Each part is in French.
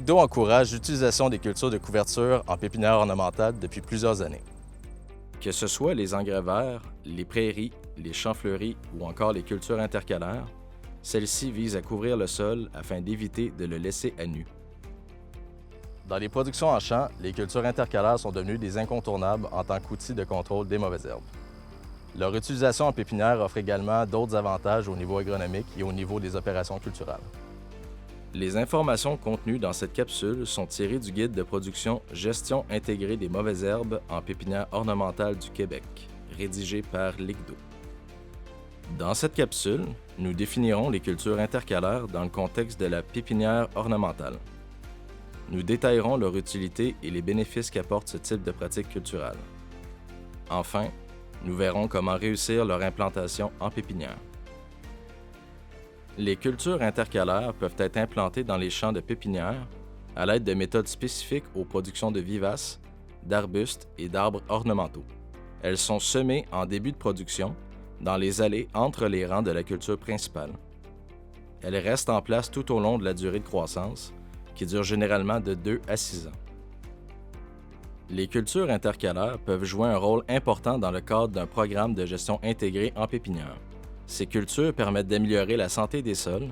l'ICDO encourage l'utilisation des cultures de couverture en pépinière ornementale depuis plusieurs années. Que ce soit les engrais verts, les prairies, les champs fleuris ou encore les cultures intercalaires, celles-ci visent à couvrir le sol afin d'éviter de le laisser à nu. Dans les productions en champ, les cultures intercalaires sont devenues des incontournables en tant qu'outils de contrôle des mauvaises herbes. Leur utilisation en pépinière offre également d'autres avantages au niveau agronomique et au niveau des opérations culturales. Les informations contenues dans cette capsule sont tirées du guide de production Gestion intégrée des mauvaises herbes en pépinière ornementale du Québec, rédigé par l'ICDO. Dans cette capsule, nous définirons les cultures intercalaires dans le contexte de la pépinière ornementale. Nous détaillerons leur utilité et les bénéfices qu'apporte ce type de pratique culturelle. Enfin, nous verrons comment réussir leur implantation en pépinière. Les cultures intercalaires peuvent être implantées dans les champs de pépinière à l'aide de méthodes spécifiques aux productions de vivaces, d'arbustes et d'arbres ornementaux. Elles sont semées en début de production dans les allées entre les rangs de la culture principale. Elles restent en place tout au long de la durée de croissance, qui dure généralement de 2 à 6 ans. Les cultures intercalaires peuvent jouer un rôle important dans le cadre d'un programme de gestion intégrée en pépinière. Ces cultures permettent d'améliorer la santé des sols,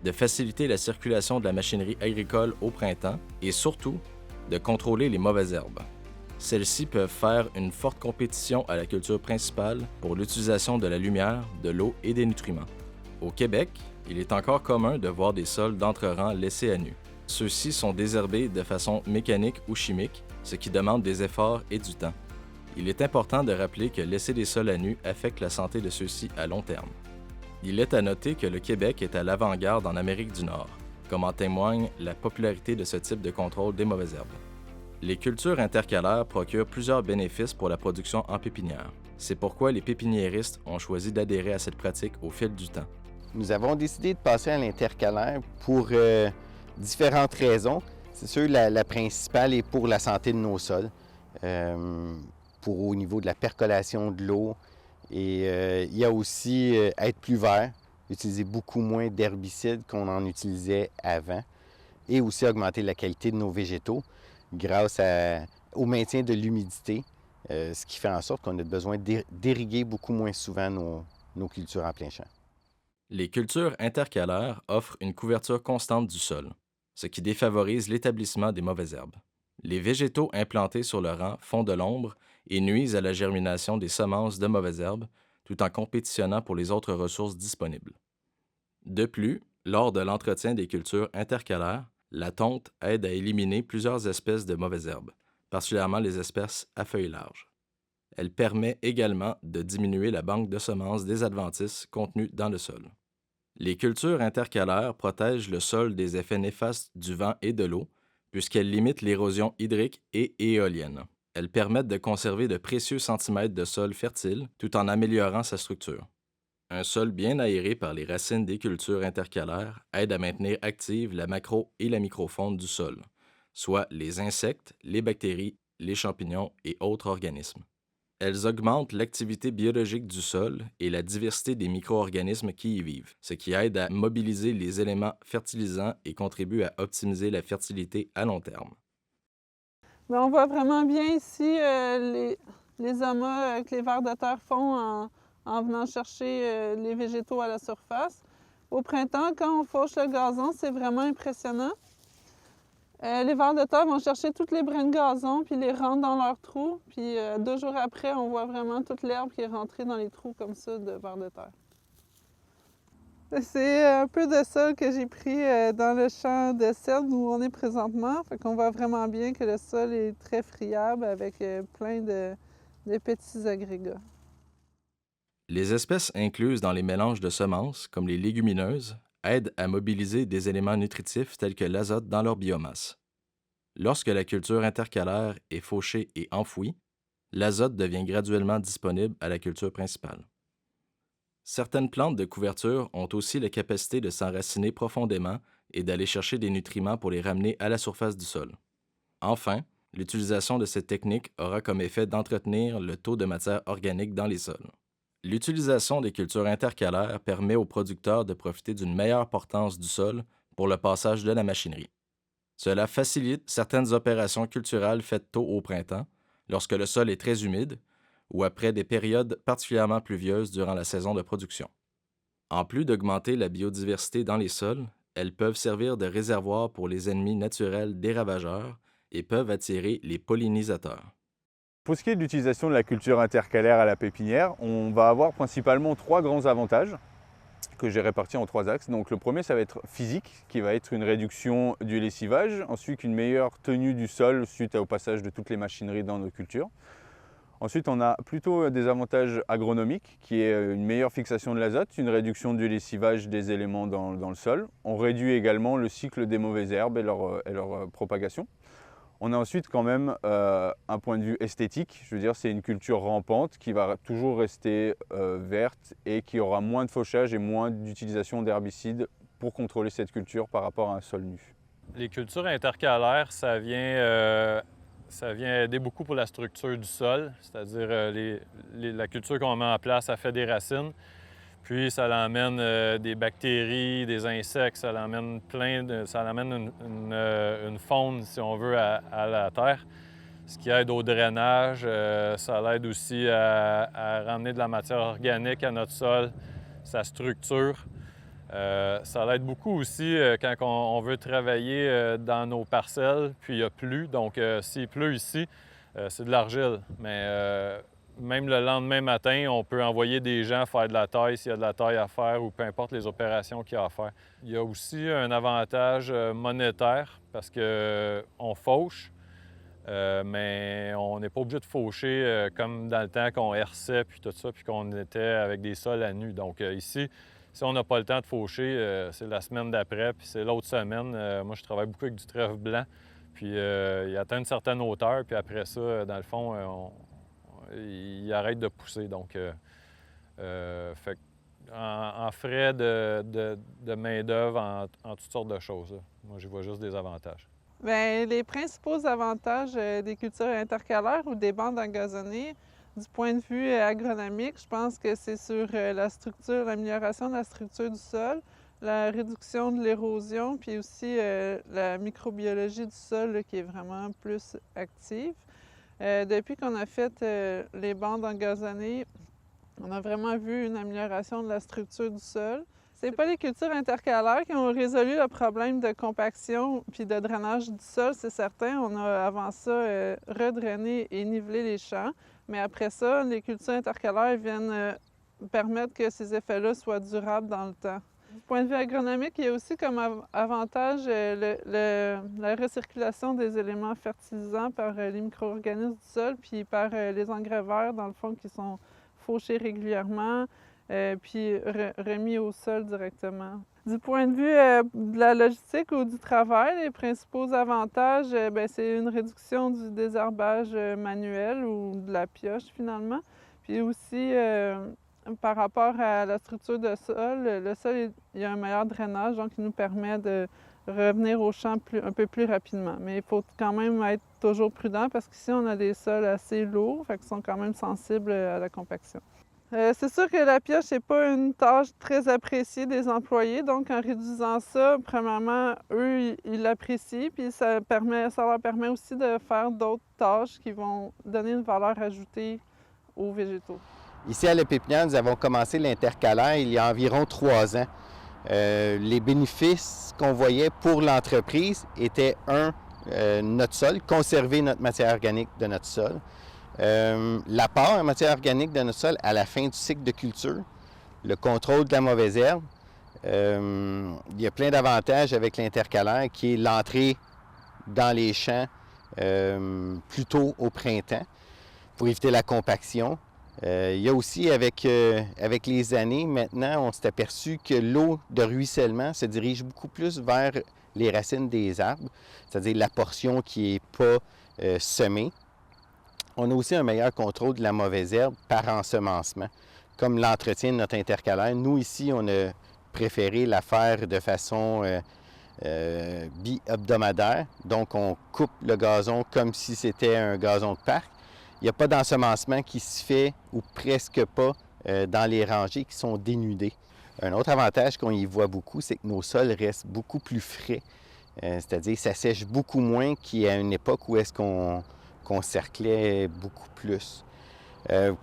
de faciliter la circulation de la machinerie agricole au printemps et surtout de contrôler les mauvaises herbes. Celles-ci peuvent faire une forte compétition à la culture principale pour l'utilisation de la lumière, de l'eau et des nutriments. Au Québec, il est encore commun de voir des sols d'entre-rang laissés à nu. Ceux-ci sont désherbés de façon mécanique ou chimique, ce qui demande des efforts et du temps. Il est important de rappeler que laisser des sols à nu affecte la santé de ceux-ci à long terme. Il est à noter que le Québec est à l'avant-garde en Amérique du Nord, comme en témoigne la popularité de ce type de contrôle des mauvaises herbes. Les cultures intercalaires procurent plusieurs bénéfices pour la production en pépinière. C'est pourquoi les pépiniéristes ont choisi d'adhérer à cette pratique au fil du temps. Nous avons décidé de passer à l'intercalaire pour différentes raisons. C'est sûr, la principale est pour la santé de nos sols, pour au niveau de la percolation de l'eau. Et il y a aussi être plus vert, utiliser beaucoup moins d'herbicides qu'on en utilisait avant, et aussi augmenter la qualité de nos végétaux grâce au maintien de l'humidité, ce qui fait en sorte qu'on a besoin d'irriguer beaucoup moins souvent nos cultures en plein champ. Les cultures intercalaires offrent une couverture constante du sol, ce qui défavorise l'établissement des mauvaises herbes. Les végétaux implantés sur le rang font de l'ombre et nuisent à la germination des semences de mauvaises herbes, tout en compétitionnant pour les autres ressources disponibles. De plus, lors de l'entretien des cultures intercalaires, la tonte aide à éliminer plusieurs espèces de mauvaises herbes, particulièrement les espèces à feuilles larges. Elle permet également de diminuer la banque de semences des adventices contenues dans le sol. Les cultures intercalaires protègent le sol des effets néfastes du vent et de l'eau, puisqu'elles limitent l'érosion hydrique et éolienne. Elles permettent de conserver de précieux centimètres de sol fertile tout en améliorant sa structure. Un sol bien aéré par les racines des cultures intercalaires aide à maintenir active la macro- et la microfaune du sol, soit les insectes, les bactéries, les champignons et autres organismes. Elles augmentent l'activité biologique du sol et la diversité des micro-organismes qui y vivent, ce qui aide à mobiliser les éléments fertilisants et contribue à optimiser la fertilité à long terme. Bien, on voit vraiment bien ici les amas que les vers de terre font en venant chercher les végétaux à la surface. Au printemps, quand on fauche le gazon, c'est vraiment impressionnant. Les vers de terre vont chercher toutes les brins de gazon puis les rentrent dans leurs trous. Puis 2 jours après, on voit vraiment toute l'herbe qui est rentrée dans les trous comme ça de vers de terre. C'est un peu de sol que j'ai pris dans le champ de cèdre où on est présentement. Fait qu'on voit vraiment bien que le sol est très friable avec plein de petits agrégats. Les espèces incluses dans les mélanges de semences, comme les légumineuses, aident à mobiliser des éléments nutritifs tels que l'azote dans leur biomasse. Lorsque la culture intercalaire est fauchée et enfouie, l'azote devient graduellement disponible à la culture principale. Certaines plantes de couverture ont aussi la capacité de s'enraciner profondément et d'aller chercher des nutriments pour les ramener à la surface du sol. Enfin, l'utilisation de cette technique aura comme effet d'entretenir le taux de matière organique dans les sols. L'utilisation des cultures intercalaires permet aux producteurs de profiter d'une meilleure portance du sol pour le passage de la machinerie. Cela facilite certaines opérations culturales faites tôt au printemps, lorsque le sol est très humide, ou après des périodes particulièrement pluvieuses durant la saison de production. En plus d'augmenter la biodiversité dans les sols, elles peuvent servir de réservoir pour les ennemis naturels des ravageurs et peuvent attirer les pollinisateurs. Pour ce qui est de l'utilisation de la culture intercalaire à la pépinière, on va avoir principalement 3 grands avantages que j'ai répartis en 3 axes. Donc le premier, ça va être physique, qui va être une réduction du lessivage, ensuite une meilleure tenue du sol suite au passage de toutes les machineries dans nos cultures. Ensuite, on a plutôt des avantages agronomiques, qui est une meilleure fixation de l'azote, une réduction du lessivage des éléments dans le sol. On réduit également le cycle des mauvaises herbes et leur propagation. On a ensuite quand même un point de vue esthétique, je veux dire c'est une culture rampante qui va toujours rester verte et qui aura moins de fauchage et moins d'utilisation d'herbicides pour contrôler cette culture par rapport à un sol nu. Les cultures intercalaires, ça vient aider beaucoup pour la structure du sol, c'est-à-dire la culture qu'on met en place, ça fait des racines. Puis ça l'emmène des bactéries, des insectes, ça l'emmène une faune, si on veut, à la terre, ce qui aide au drainage. Ça l'aide aussi à ramener de la matière organique à notre sol, sa structure. Ça l'aide beaucoup aussi quand on veut travailler dans nos parcelles, puis il n'y a plus. Donc s'il pleut ici, c'est de l'argile. Mais même le lendemain matin, on peut envoyer des gens faire de la taille s'il y a de la taille à faire ou peu importe les opérations qu'il y a à faire. Il y a aussi un avantage monétaire parce qu'on fauche, mais on n'est pas obligé de faucher comme dans le temps qu'on herçait puis tout ça, puis qu'on était avec des sols à nu. Donc ici, si on n'a pas le temps de faucher, c'est la semaine d'après, puis c'est l'autre semaine. Moi, je travaille beaucoup avec du trèfle blanc, puis il atteint une certaine hauteur, puis après ça, dans le fond, il arrête de pousser. Donc, fait en frais de main-d'œuvre, en toutes sortes de choses, là. Moi, j'y vois juste des avantages. Bien, les principaux avantages des cultures intercalaires ou des bandes engazonnées, du point de vue agronomique, je pense que c'est sur la structure, l'amélioration de la structure du sol, la réduction de l'érosion, puis aussi la microbiologie du sol là, qui est vraiment plus active. Depuis qu'on a fait les bandes engazonnées, on a vraiment vu une amélioration de la structure du sol. C'est pas les cultures intercalaires qui ont résolu le problème de compaction puis de drainage du sol, c'est certain. On a avant ça redrainé et nivelé les champs. Mais après ça, les cultures intercalaires viennent permettre que ces effets-là soient durables dans le temps. Du point de vue agronomique, il y a aussi comme avantage la recirculation des éléments fertilisants par les micro-organismes du sol, puis par les engrais verts, dans le fond, qui sont fauchés régulièrement, puis remis au sol directement. Du point de vue de la logistique ou du travail, les principaux avantages, c'est une réduction du désherbage manuel ou de la pioche, finalement. Puis aussi, par rapport à la structure de sol, le sol, il y a un meilleur drainage, donc il nous permet de revenir au champ un peu plus rapidement. Mais il faut quand même être toujours prudent parce qu'ici, on a des sols assez lourds, fait qu'ils sont quand même sensibles à la compaction. C'est sûr que la pioche n'est pas une tâche très appréciée des employés, donc en réduisant ça, premièrement, eux, ils l'apprécient, puis ça leur permet aussi de faire d'autres tâches qui vont donner une valeur ajoutée aux végétaux. Ici à la pépinière, nous avons commencé l'intercalaire il y a environ 3 ans. Les bénéfices qu'on voyait pour l'entreprise étaient, notre sol, conserver notre matière organique de notre sol. L'apport en matière organique de notre sol à la fin du cycle de culture, le contrôle de la mauvaise herbe. Il y a plein d'avantages avec l'intercalaire qui est l'entrée dans les champs plus tôt au printemps pour éviter la compaction. Il y a aussi, avec les années, maintenant, on s'est aperçu que l'eau de ruissellement se dirige beaucoup plus vers les racines des arbres, c'est-à-dire la portion qui n'est pas semée. On a aussi un meilleur contrôle de la mauvaise herbe par ensemencement, comme l'entretien de notre intercalaire. Nous, ici, on a préféré la faire de façon bi-hebdomadaire. Donc, on coupe le gazon comme si c'était un gazon de parc. Il n'y a pas d'ensemencement qui se fait, ou presque pas, dans les rangées qui sont dénudées. Un autre avantage qu'on y voit beaucoup, c'est que nos sols restent beaucoup plus frais. C'est-à-dire que ça sèche beaucoup moins qu'à une époque où est-ce qu'on cerclait beaucoup plus.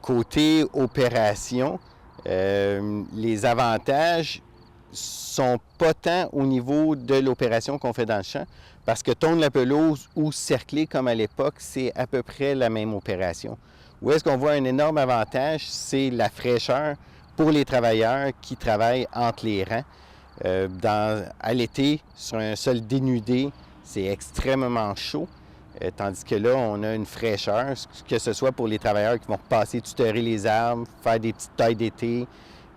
Côté opération, les avantages sont pas tant au niveau de l'opération qu'on fait dans le champ, parce que tondre la pelouse ou cercler comme à l'époque, c'est à peu près la même opération. Où est-ce qu'on voit un énorme avantage, c'est la fraîcheur pour les travailleurs qui travaillent entre les rangs. À l'été, sur un sol dénudé, c'est extrêmement chaud, tandis que là, on a une fraîcheur, que ce soit pour les travailleurs qui vont passer, tutorer les arbres, faire des petites tailles d'été,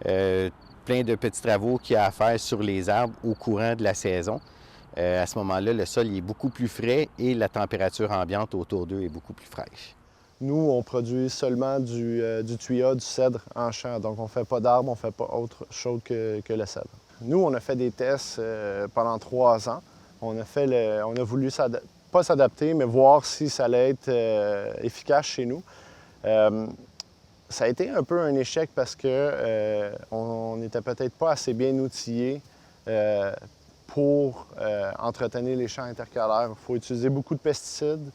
plein de petits travaux qu'il y a à faire sur les arbres au courant de la saison. À ce moment-là, le sol est beaucoup plus frais et la température ambiante autour d'eux est beaucoup plus fraîche. Nous, on produit seulement du thuya, du cèdre en champ. Donc, on ne fait pas d'arbres, on ne fait pas autre chose que le cèdre. Nous, on a fait des tests pendant 3 ans. On a voulu pas s'adapter, mais voir si ça allait être efficace chez nous. Ça a été un peu un échec parce qu'on n'était peut-être pas assez bien outillés pour entretenir les champs intercalaires. Il faut utiliser beaucoup de pesticides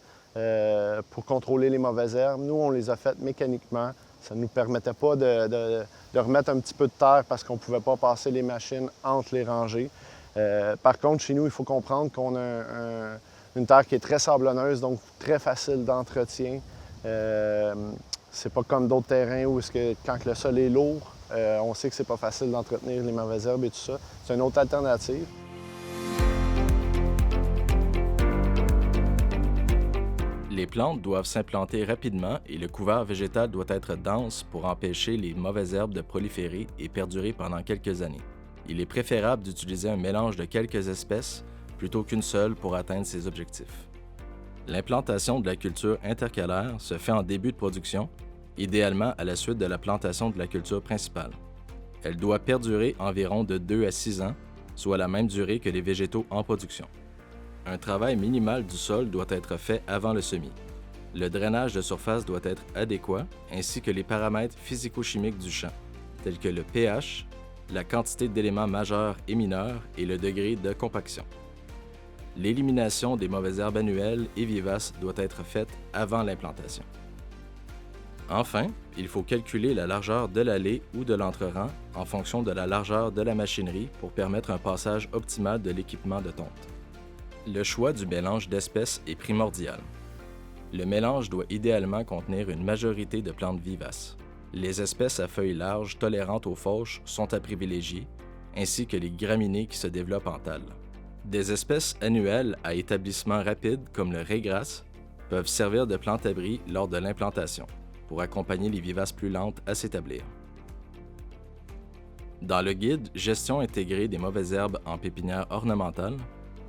pour contrôler les mauvaises herbes. Nous, on les a faites mécaniquement. Ça ne nous permettait pas de remettre un petit peu de terre parce qu'on ne pouvait pas passer les machines entre les rangées. Par contre, chez nous, il faut comprendre qu'on a une terre qui est très sablonneuse, donc très facile d'entretien. C'est pas comme d'autres terrains où quand le sol est lourd, on sait que c'est pas facile d'entretenir les mauvaises herbes et tout ça. C'est une autre alternative. Les plantes doivent s'implanter rapidement et le couvert végétal doit être dense pour empêcher les mauvaises herbes de proliférer et perdurer pendant quelques années. Il est préférable d'utiliser un mélange de quelques espèces plutôt qu'une seule pour atteindre ces objectifs. L'implantation de la culture intercalaire se fait en début de production, idéalement à la suite de la plantation de la culture principale. Elle doit perdurer environ de 2 à 6 ans, soit la même durée que les végétaux en production. Un travail minimal du sol doit être fait avant le semis. Le drainage de surface doit être adéquat, ainsi que les paramètres physico-chimiques du champ, tels que le pH, la quantité d'éléments majeurs et mineurs et le degré de compaction. L'élimination des mauvaises herbes annuelles et vivaces doit être faite avant l'implantation. Enfin, il faut calculer la largeur de l'allée ou de l'entre-rang en fonction de la largeur de la machinerie pour permettre un passage optimal de l'équipement de tonte. Le choix du mélange d'espèces est primordial. Le mélange doit idéalement contenir une majorité de plantes vivaces. Les espèces à feuilles larges tolérantes aux fauches sont à privilégier, ainsi que les graminées qui se développent en talles. Des espèces annuelles à établissement rapide, comme le raigrasse, peuvent servir de plante-abri lors de l'implantation, pour accompagner les vivaces plus lentes à s'établir. Dans le guide « Gestion intégrée des mauvaises herbes en pépinière ornementale »,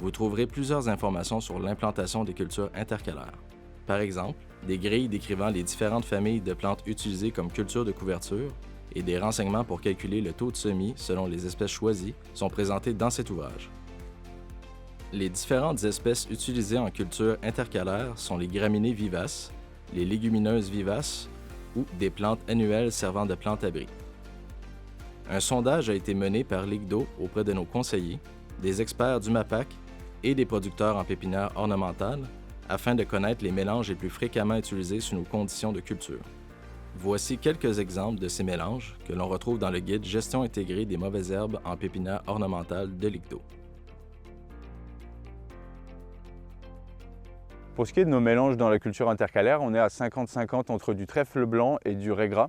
vous trouverez plusieurs informations sur l'implantation des cultures intercalaires. Par exemple, des grilles décrivant les différentes familles de plantes utilisées comme culture de couverture et des renseignements pour calculer le taux de semis selon les espèces choisies sont présentés dans cet ouvrage. Les différentes espèces utilisées en culture intercalaire sont les graminées vivaces, les légumineuses vivaces ou des plantes annuelles servant de plantes-abri. Un sondage a été mené par l'IGDO auprès de nos conseillers, des experts du MAPAC et des producteurs en pépinière ornementale afin de connaître les mélanges les plus fréquemment utilisés sous nos conditions de culture. Voici quelques exemples de ces mélanges que l'on retrouve dans le guide « Gestion intégrée des mauvaises herbes en pépinière ornementale » de l'IGDO. Pour ce qui est de nos mélanges dans la culture intercalaire, on est à 50-50 entre du trèfle blanc et du raigrats,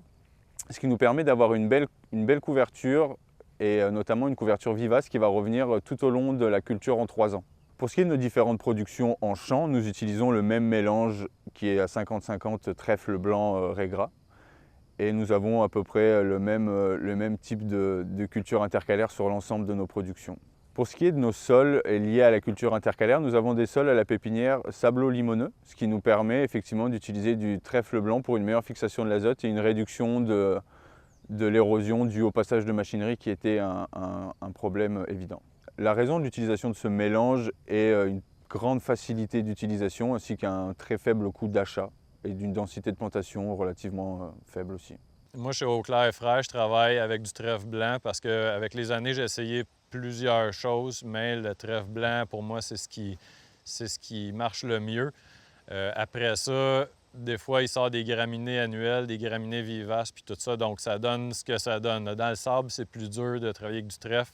ce qui nous permet d'avoir une belle couverture et notamment une couverture vivace qui va revenir tout au long de la culture en 3 ans. Pour ce qui est de nos différentes productions en champ, nous utilisons le même mélange qui est à 50-50 trèfle blanc raigrats et nous avons à peu près le même type de culture intercalaire sur l'ensemble de nos productions. Pour ce qui est de nos sols liés à la culture intercalaire, nous avons des sols à la pépinière sablo-limoneux, ce qui nous permet effectivement d'utiliser du trèfle blanc pour une meilleure fixation de l'azote et une réduction de l'érosion due au passage de machinerie qui était un problème évident. La raison de l'utilisation de ce mélange est une grande facilité d'utilisation ainsi qu'un très faible coût d'achat et d'une densité de plantation relativement faible aussi. Moi, chez Eau Claire et Fraîche, je travaille avec du trèfle blanc parce qu'avec les années, j'ai essayé plusieurs choses, mais le trèfle blanc, pour moi, c'est ce qui marche le mieux. Après ça, des fois, il sort des graminées annuelles, des graminées vivaces, puis tout ça, donc ça donne ce que ça donne. Dans le sable, c'est plus dur de travailler avec du trèfle,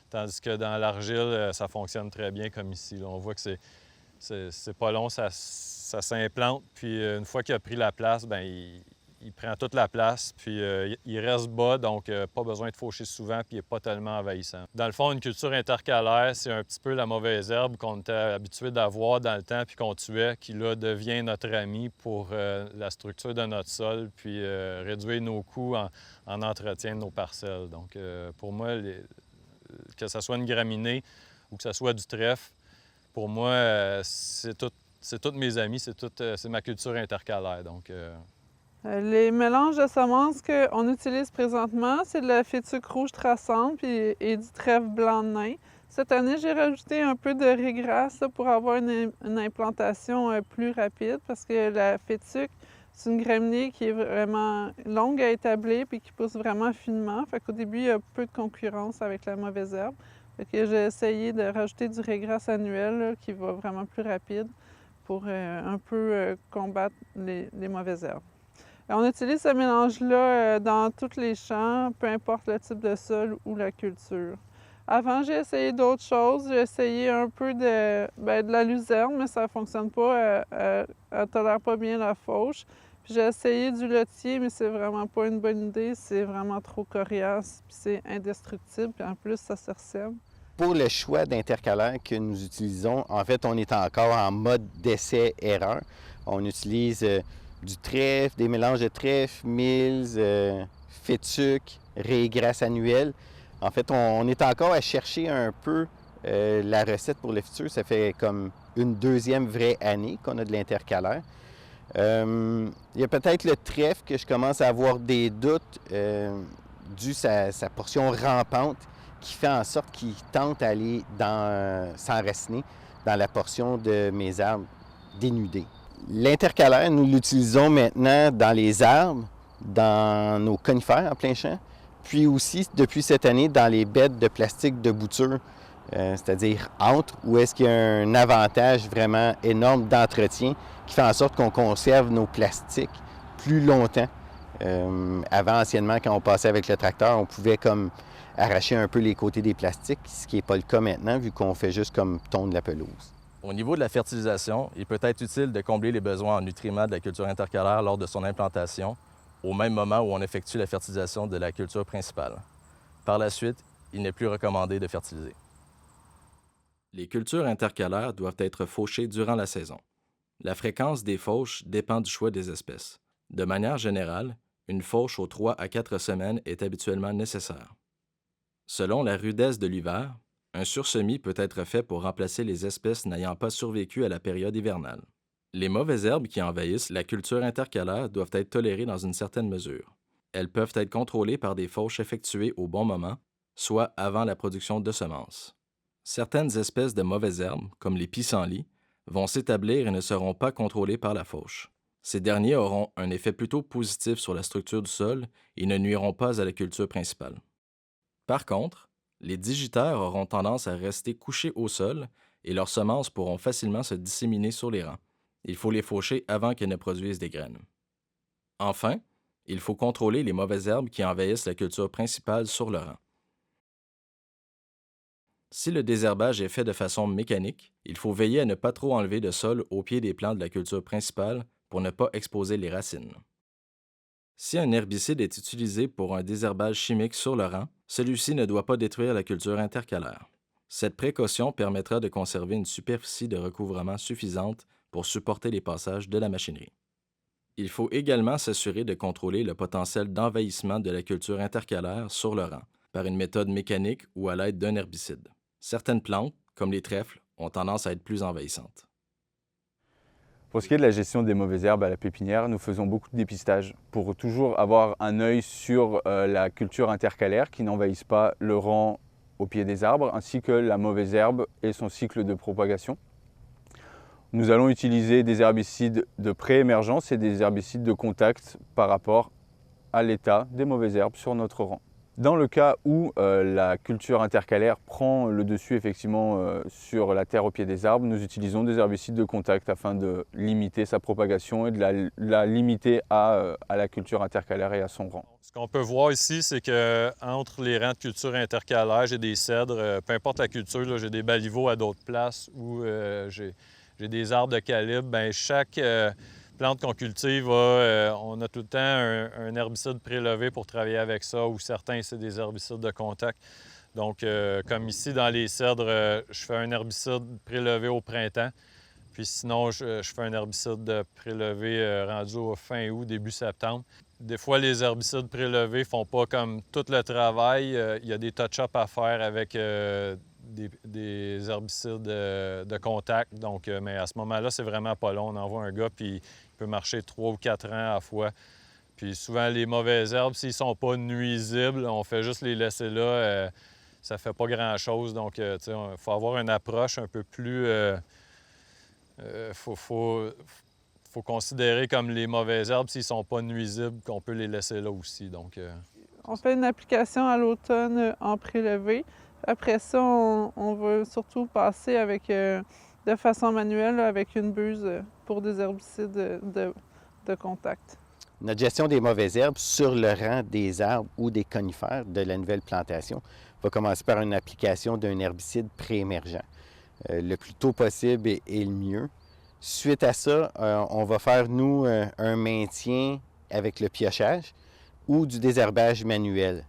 tandis que dans l'argile, ça fonctionne très bien comme ici. Là, on voit que c'est pas long, ça s'implante, puis une fois qu'il a pris la place, bien, il prend toute la place, puis il reste bas, donc pas besoin de faucher souvent, puis il n'est pas tellement envahissant. Dans le fond, une culture intercalaire, c'est un petit peu la mauvaise herbe qu'on était habitué d'avoir dans le temps, puis qu'on tuait, qui là devient notre ami pour la structure de notre sol, puis réduire nos coûts en entretien de nos parcelles. Donc pour moi, que ce soit une graminée ou que ce soit du trèfle, pour moi, c'est tous mes amis, c'est ma culture intercalaire. Donc, Les mélanges de semences qu'on utilise présentement, c'est de la fétuque rouge traçante et du trèfle blanc de nain. Cette année, j'ai rajouté un peu de régras pour avoir une implantation plus rapide parce que la fétuque, c'est une graminée qui est vraiment longue à établir et qui pousse vraiment finement. Fait qu'au début, il y a peu de concurrence avec la mauvaise herbe. Fait que j'ai essayé de rajouter du régras annuel là, qui va vraiment plus rapide pour un peu combattre les mauvaises herbes. On utilise ce mélange-là dans tous les champs, peu importe le type de sol ou la culture. Avant, j'ai essayé d'autres choses. J'ai essayé un peu de la luzerne, mais ça ne fonctionne pas. Elle ne tolère pas bien la fauche. Puis j'ai essayé du lotier, mais c'est vraiment pas une bonne idée. C'est vraiment trop coriace, puis c'est indestructible. Puis en plus, ça se ressème. Pour le choix d'intercalaire que nous utilisons, en fait, on est encore en mode d'essai-erreur. On utilise du trèfle, des mélanges de trèfle, mills, fétuque, régras annuel. En fait, on est encore à chercher un peu la recette pour le futur. Ça fait comme une deuxième vraie année qu'on a de l'intercalaire. Il y a peut-être le trèfle que je commence à avoir des doutes dû à sa portion rampante qui fait en sorte qu'il tente à aller s'enraciner dans la portion de mes arbres dénudés. L'intercalaire, nous l'utilisons maintenant dans les arbres, dans nos conifères en plein champ, puis aussi, depuis cette année, dans les bêtes de plastique de bouture, c'est-à-dire entre, où est-ce qu'il y a un avantage vraiment énorme d'entretien qui fait en sorte qu'on conserve nos plastiques plus longtemps. Avant, anciennement, quand on passait avec le tracteur, on pouvait comme arracher un peu les côtés des plastiques, ce qui n'est pas le cas maintenant, vu qu'on fait juste comme tondre la pelouse. Au niveau de la fertilisation, il peut être utile de combler les besoins en nutriments de la culture intercalaire lors de son implantation, au même moment où on effectue la fertilisation de la culture principale. Par la suite, il n'est plus recommandé de fertiliser. Les cultures intercalaires doivent être fauchées durant la saison. La fréquence des fauches dépend du choix des espèces. De manière générale, une fauche aux 3 à 4 semaines est habituellement nécessaire. Selon la rudesse de l'hiver, un sursemis peut être fait pour remplacer les espèces n'ayant pas survécu à la période hivernale. Les mauvaises herbes qui envahissent la culture intercalaire doivent être tolérées dans une certaine mesure. Elles peuvent être contrôlées par des fauches effectuées au bon moment, soit avant la production de semences. Certaines espèces de mauvaises herbes, comme les pissenlits, vont s'établir et ne seront pas contrôlées par la fauche. Ces derniers auront un effet plutôt positif sur la structure du sol et ne nuiront pas à la culture principale. Par contre, les digitaires auront tendance à rester couchés au sol et leurs semences pourront facilement se disséminer sur les rangs. Il faut les faucher avant qu'elles ne produisent des graines. Enfin, il faut contrôler les mauvaises herbes qui envahissent la culture principale sur le rang. Si le désherbage est fait de façon mécanique, il faut veiller à ne pas trop enlever de sol au pied des plants de la culture principale pour ne pas exposer les racines. Si un herbicide est utilisé pour un désherbage chimique sur le rang, celui-ci ne doit pas détruire la culture intercalaire. Cette précaution permettra de conserver une superficie de recouvrement suffisante pour supporter les passages de la machinerie. Il faut également s'assurer de contrôler le potentiel d'envahissement de la culture intercalaire sur le rang par une méthode mécanique ou à l'aide d'un herbicide. Certaines plantes, comme les trèfles, ont tendance à être plus envahissantes. Pour ce qui est de la gestion des mauvaises herbes à la pépinière, nous faisons beaucoup de dépistage pour toujours avoir un œil sur la culture intercalaire qui n'envahisse pas le rang au pied des arbres, ainsi que la mauvaise herbe et son cycle de propagation. Nous allons utiliser des herbicides de pré-émergence et des herbicides de contact par rapport à l'état des mauvaises herbes sur notre rang. Dans le cas où la culture intercalaire prend le dessus effectivement sur la terre au pied des arbres, nous utilisons des herbicides de contact afin de limiter sa propagation et de la limiter à la culture intercalaire et à son rang. Ce qu'on peut voir ici, c'est qu'entre les rangs de culture intercalaire, j'ai des cèdres, peu importe la culture, j'ai des baliveaux à d'autres places où j'ai des arbres de calibre. Bien, chaque plante qu'on cultive, on a tout le temps un herbicide prélevé pour travailler avec ça, ou certains, c'est des herbicides de contact. Donc, comme ici, dans les cèdres, je fais un herbicide prélevé au printemps. Puis sinon, je fais un herbicide prélevé rendu au fin août, début septembre. Des fois, les herbicides prélevés ne font pas comme tout le travail. Il y a des touch-ups à faire avec des herbicides de contact. Donc, mais à ce moment-là, c'est vraiment pas long. On envoie un gars, puis il peut marcher 3 ou 4 ans à la fois. Puis souvent, les mauvaises herbes, s'ils ne sont pas nuisibles, on fait juste les laisser là. Ça ne fait pas grand-chose. Donc, il faut avoir une approche un peu plus... faut considérer comme les mauvaises herbes, s'ils ne sont pas nuisibles, qu'on peut les laisser là aussi. Donc, On fait une application à l'automne en prélevé. Après ça, on va surtout passer avec, de façon manuelle avec une buse pour des herbicides de contact. Notre gestion des mauvaises herbes sur le rang des arbres ou des conifères de la nouvelle plantation va commencer par une application d'un herbicide préémergent. Le plus tôt possible est le mieux. Suite à ça, on va faire, nous, un maintien avec le piochage ou du désherbage manuel.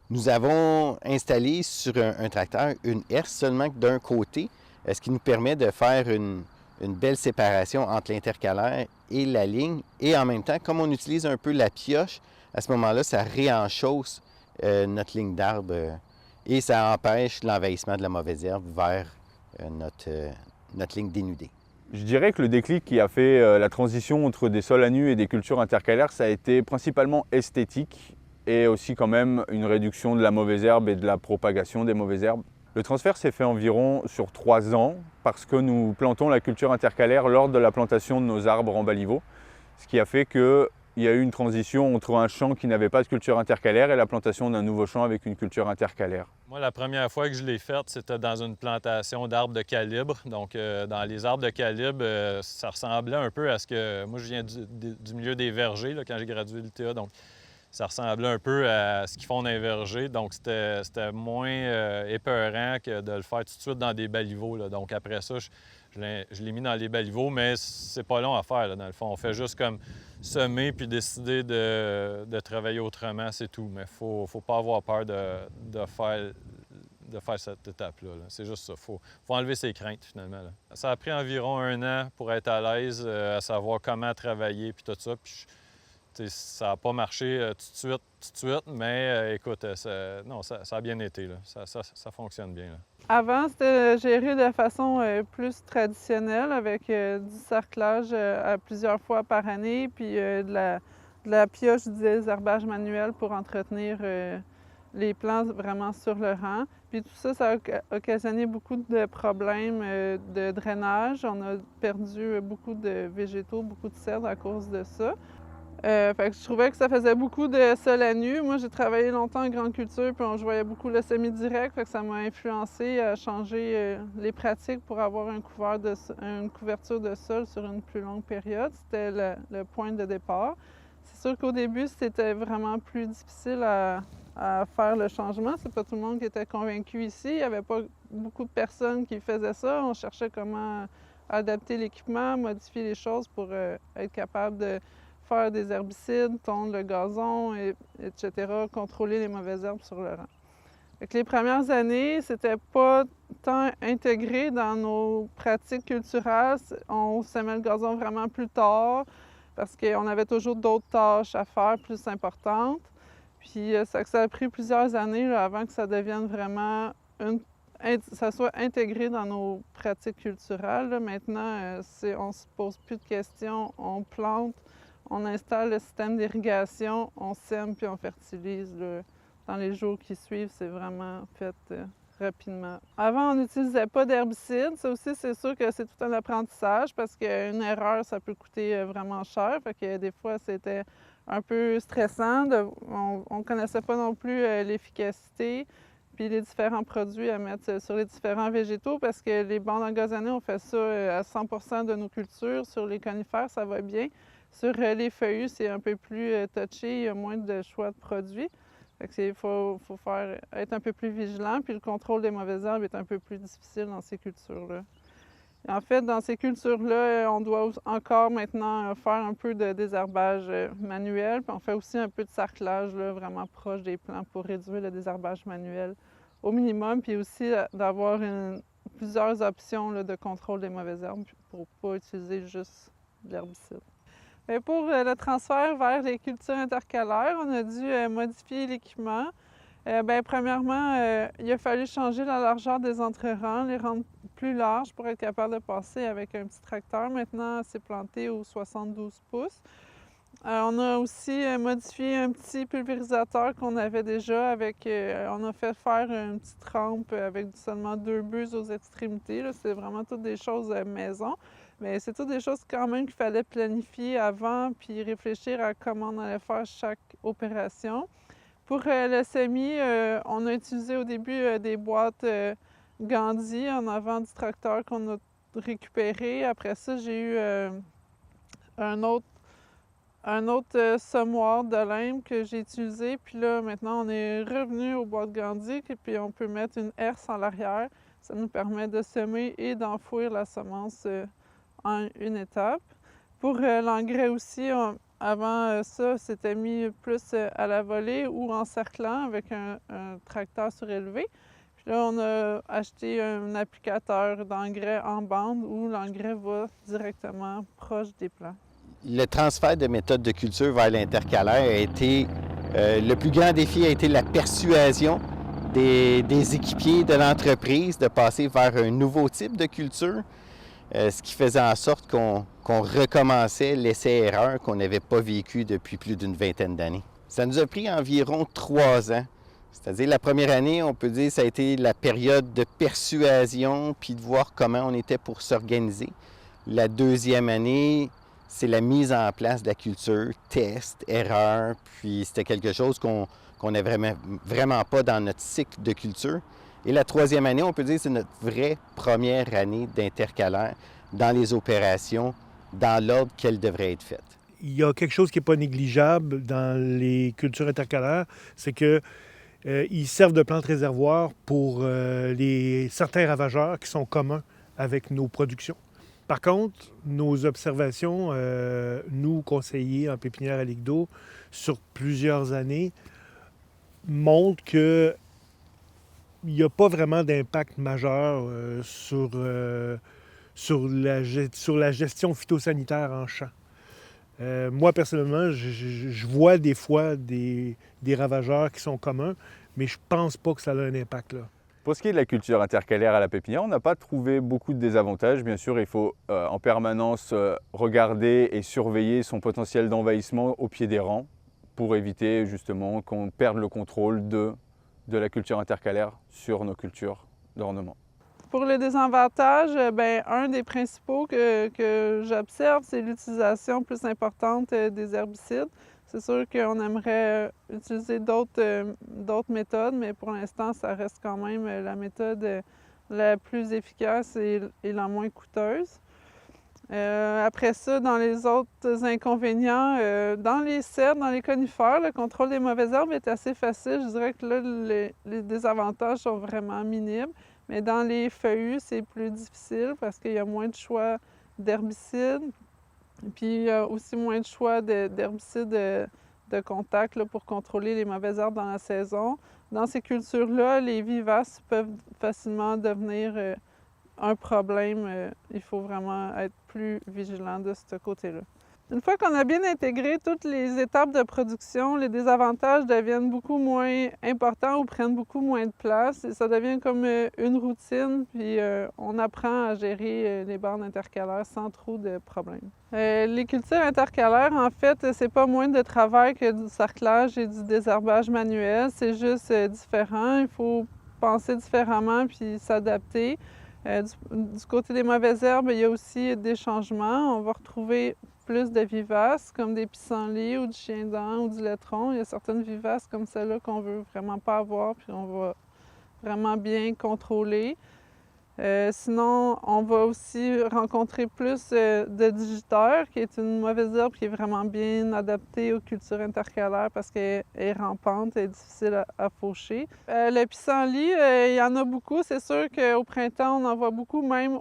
Nous avons installé sur un tracteur une herse seulement d'un côté, ce qui nous permet de faire une belle séparation entre l'intercalaire et la ligne. Et en même temps, comme on utilise un peu la pioche, à ce moment-là, ça réenchausse notre ligne d'arbre et ça empêche l'envahissement de la mauvaise herbe vers notre ligne dénudée. Je dirais que le déclic qui a fait la transition entre des sols à nu et des cultures intercalaires, ça a été principalement esthétique et aussi quand même une réduction de la mauvaise herbe et de la propagation des mauvaises herbes. Le transfert s'est fait environ sur 3 ans parce que nous plantons la culture intercalaire lors de la plantation de nos arbres en baliveau, ce qui a fait qu'il y a eu une transition entre un champ qui n'avait pas de culture intercalaire et la plantation d'un nouveau champ avec une culture intercalaire. Moi, la première fois que je l'ai faite, c'était dans une plantation d'arbres de calibre. Donc, dans les arbres de calibre, ça ressemblait un peu à ce que... Moi, je viens du milieu des vergers, là, quand j'ai gradué l'UTA, donc ça ressemblait un peu à ce qu'ils font dans les vergers. Donc, c'était moins épeurant que de le faire tout de suite dans des baliveaux, là. Donc, après ça, je l'ai mis dans les baliveaux, mais c'est pas long à faire, là, dans le fond. On fait juste comme semer puis décider de travailler autrement, c'est tout. Mais faut pas avoir peur de faire cette étape-là. C'est juste ça. Faut enlever ses craintes, finalement, là. Ça a pris environ 1 an pour être à l'aise, à savoir comment travailler puis tout ça. Puis ça n'a pas marché tout de suite, mais écoute, ça a bien été, là. Ça fonctionne bien, là. Avant, c'était géré de façon plus traditionnelle avec du sarclage à plusieurs fois par année, puis de la pioche, du désherbage manuel pour entretenir les plants vraiment sur le rang. Puis tout ça, ça a occasionné beaucoup de problèmes de drainage. On a perdu beaucoup de végétaux, beaucoup de cèdres à cause de ça. Fait que je trouvais que ça faisait beaucoup de sol à nu. Moi, j'ai travaillé longtemps en grande culture, puis je voyais beaucoup le semi-direct, fait que ça m'a influencé à changer les pratiques pour avoir une couverture de sol sur une plus longue période. C'était le point de départ. C'est sûr qu'au début, c'était vraiment plus difficile à faire le changement. C'est pas tout le monde qui était convaincu ici. Il n'y avait pas beaucoup de personnes qui faisaient ça. On cherchait comment adapter l'équipement, modifier les choses pour être capable de faire des herbicides, tondre le gazon, etc., contrôler les mauvaises herbes sur le rang. Fait que les premières années, c'était pas tant intégré dans nos pratiques culturelles. On semait le gazon vraiment plus tard parce qu'on avait toujours d'autres tâches à faire plus importantes. Puis ça a pris plusieurs années là, avant que ça devienne vraiment ça soit intégré dans nos pratiques culturelles. Là. Maintenant, on ne se pose plus de questions, on plante, on installe le système d'irrigation, on sème puis on fertilise. Là. Dans les jours qui suivent, c'est vraiment fait rapidement. Avant, on n'utilisait pas d'herbicides. Ça aussi, c'est sûr que c'est tout un apprentissage parce qu'une erreur, ça peut coûter vraiment cher. Fait que des fois, c'était un peu stressant. On ne connaissait pas non plus l'efficacité puis les différents produits à mettre sur les différents végétaux parce que les bandes engazonnées, on fait ça à 100% de nos cultures. Sur les conifères, ça va bien. Sur les feuillus, c'est un peu plus touché, il y a moins de choix de produits. Il faut être un peu plus vigilant, puis le contrôle des mauvaises herbes est un peu plus difficile dans ces cultures-là. En fait, dans ces cultures-là, on doit encore maintenant faire un peu de désherbage manuel, puis on fait aussi un peu de sarclage là, vraiment proche des plants pour réduire le désherbage manuel au minimum, puis aussi d'avoir plusieurs options là, de contrôle des mauvaises herbes pour ne pas utiliser juste de l'herbicide. Pour le transfert vers les cultures intercalaires, on a dû modifier l'équipement. Premièrement, il a fallu changer la largeur des entrerangs, les rendre plus larges pour être capable de passer avec un petit tracteur. Maintenant, c'est planté aux 72 pouces. On a aussi modifié un petit pulvérisateur qu'on avait déjà on a fait faire une petite rampe avec seulement 2 buses aux extrémités. C'est vraiment toutes des choses maison. Mais c'est toutes des choses quand même qu'il fallait planifier avant puis réfléchir à comment on allait faire chaque opération. Pour le semis, on a utilisé au début des boîtes Gandhi en avant du tracteur qu'on a récupéré. Après ça, j'ai eu un autre semoir de lime que j'ai utilisé. Puis là, maintenant, on est revenu aux boîtes Gandhi et puis on peut mettre une herse en l'arrière. Ça nous permet de semer et d'enfouir la semence en une étape. Pour l'engrais aussi, avant ça, c'était mis plus à la volée ou en cerclant avec un tracteur surélevé. Puis là, on a acheté un applicateur d'engrais en bande où l'engrais va directement proche des plants. Le transfert de méthodes de culture vers l'intercalaire a été... le plus grand défi a été la persuasion des équipiers de l'entreprise de passer vers un nouveau type de culture. Ce qui faisait en sorte qu'on recommençait l'essai-erreur qu'on n'avait pas vécu depuis plus d'une vingtaine d'années. Ça nous a pris environ 3 ans. C'est-à-dire la première année, on peut dire que ça a été la période de persuasion puis de voir comment on était pour s'organiser. La deuxième année, c'est la mise en place de la culture, test, erreur, puis c'était quelque chose qu'on n'avait vraiment pas dans notre cycle de culture. Et la troisième année, on peut dire que c'est notre vraie première année d'intercalaire dans les opérations, dans l'ordre qu'elles devraient être faites. Il y a quelque chose qui n'est pas négligeable dans les cultures intercalaires, c'est qu'ils servent de plantes réservoirs pour certains ravageurs qui sont communs avec nos productions. Par contre, nos observations, nous, conseillers en pépinière à Ligue d'eau, sur plusieurs années, montrent que il n'y a pas vraiment d'impact majeur sur la gestion phytosanitaire en champ. Moi, personnellement, je vois des fois des ravageurs qui sont communs, mais je ne pense pas que ça a un impact là. Pour ce qui est de la culture intercalaire à la pépinière, on n'a pas trouvé beaucoup de désavantages. Bien sûr, il faut en permanence regarder et surveiller son potentiel d'envahissement au pied des rangs pour éviter justement qu'on perde le contrôle de la culture intercalaire sur nos cultures d'ornement. Pour le désavantage, un des principaux que j'observe, c'est l'utilisation plus importante des herbicides. C'est sûr qu'on aimerait utiliser d'autres méthodes, mais pour l'instant, ça reste quand même la méthode la plus efficace et la moins coûteuse. Après ça, dans les autres inconvénients, dans les cèdres, dans les conifères, le contrôle des mauvaises herbes est assez facile. Je dirais que là, les désavantages sont vraiment minimes. Mais dans les feuillus, c'est plus difficile parce qu'il y a moins de choix d'herbicides. Puis il y a aussi moins de choix d'herbicides de contact là, pour contrôler les mauvaises herbes dans la saison. Dans ces cultures-là, les vivaces peuvent facilement devenir un problème. Il faut vraiment être plus vigilant de ce côté-là. Une fois qu'on a bien intégré toutes les étapes de production, les désavantages deviennent beaucoup moins importants ou prennent beaucoup moins de place. Et ça devient comme une routine, puis on apprend à gérer les bandes intercalaires sans trop de problèmes. Les cultures intercalaires, en fait, c'est pas moins de travail que du sarclage et du désherbage manuel. C'est juste différent. Il faut penser différemment puis s'adapter. Du côté des mauvaises herbes, il y a aussi des changements. On va retrouver plus de vivaces, comme des pissenlits ou du chien-dent ou du laitron. Il y a certaines vivaces comme celle-là qu'on veut vraiment pas avoir, puis on va vraiment bien contrôler. Sinon, on va aussi rencontrer plus de digitaire, qui est une mauvaise herbe qui est vraiment bien adaptée aux cultures intercalaires parce qu'elle est rampante et difficile à faucher. Le pissenlit, il y en a beaucoup. C'est sûr qu'au printemps, on en voit beaucoup, même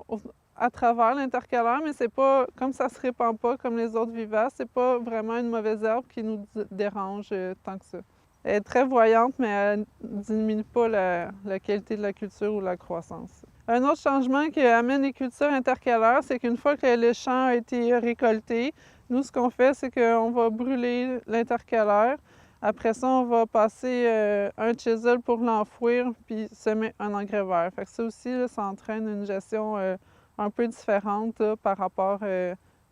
à travers l'intercalaire, mais c'est pas, comme ça se répand pas comme les autres vivaces, c'est pas vraiment une mauvaise herbe qui nous dérange tant que ça. Elle est très voyante, mais elle ne diminue pas la qualité de la culture ou la croissance. Un autre changement qui amène les cultures intercalaires, c'est qu'une fois que le champ a été récolté, nous, ce qu'on fait, c'est qu'on va brûler l'intercalaire. Après ça, on va passer un chisel pour l'enfouir, puis semer un engrais vert. Fait que ça aussi, là, ça entraîne une gestion un peu différente là, par rapport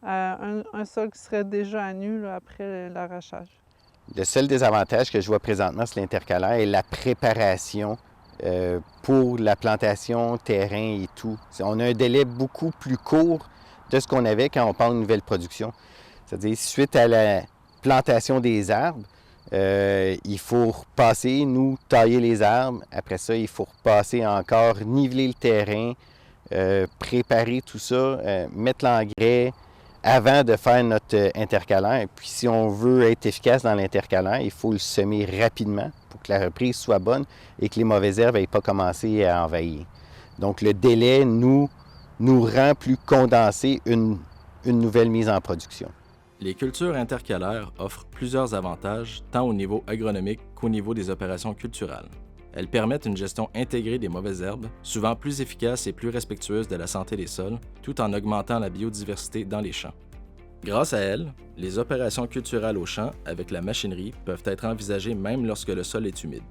à un sol qui serait déjà à nu là, après l'arrachage. Le seul désavantage que je vois présentement sur l'intercalaire est la préparation pour la plantation, terrain et tout. On a un délai beaucoup plus court de ce qu'on avait quand on parle de nouvelle production. C'est-à-dire, suite à la plantation des arbres, il faut repasser, nous, tailler les arbres. Après ça, il faut repasser encore, niveler le terrain, préparer tout ça, mettre l'engrais avant de faire notre intercalaire. Puis si on veut être efficace dans l'intercalaire, il faut le semer rapidement pour que la reprise soit bonne et que les mauvaises herbes n'aient pas commencé à envahir. Donc le délai nous rend plus condensé une nouvelle mise en production. Les cultures intercalaires offrent plusieurs avantages, tant au niveau agronomique qu'au niveau des opérations culturales. Elles permettent une gestion intégrée des mauvaises herbes, souvent plus efficace et plus respectueuse de la santé des sols, tout en augmentant la biodiversité dans les champs. Grâce à elles, les opérations culturales au champ avec la machinerie peuvent être envisagées même lorsque le sol est humide.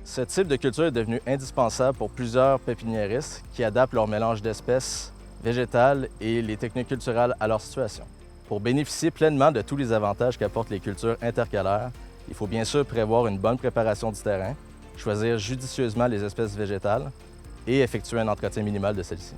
Ce type de culture est devenu indispensable pour plusieurs pépiniéristes qui adaptent leur mélange d'espèces végétales et les techniques culturelles à leur situation. Pour bénéficier pleinement de tous les avantages qu'apportent les cultures intercalaires, il faut bien sûr prévoir une bonne préparation du terrain, choisir judicieusement les espèces végétales et effectuer un entretien minimal de celles-ci.